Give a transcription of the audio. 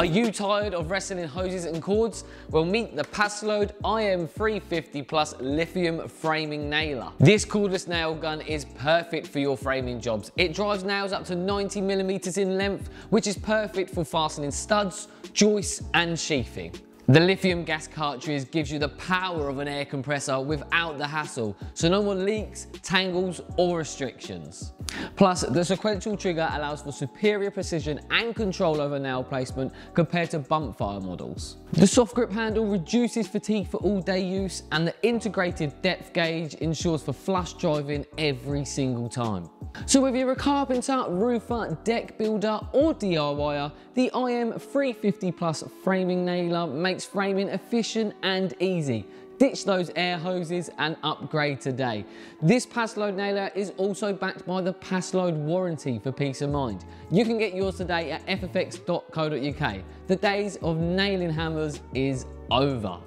you tired of wrestling hoses and cords? Well, meet the Paslode IM350 Lithium framing nailer. This cordless nail gun is perfect for your framing jobs. It drives nails up to 90mm in length, which is perfect for fastening studs, joists and sheathing. The lithium gas cartridge gives you the power of an air compressor without the hassle, so no more leaks, tangles or restrictions. Plus, the sequential trigger allows for superior precision and control over nail placement compared to bump fire models. The soft grip handle reduces fatigue for all day use, and the integrated depth gauge ensures for flush driving every single time. So whether you're a carpenter, roofer, deck builder or DIYer, the IM350 framing nailer makes framing efficient and easy. Ditch those air hoses and upgrade today. This Paslode nailer is also backed by the Paslode warranty for peace of mind. You can get yours today at ffx.co.uk. The days of nailing hammers is over.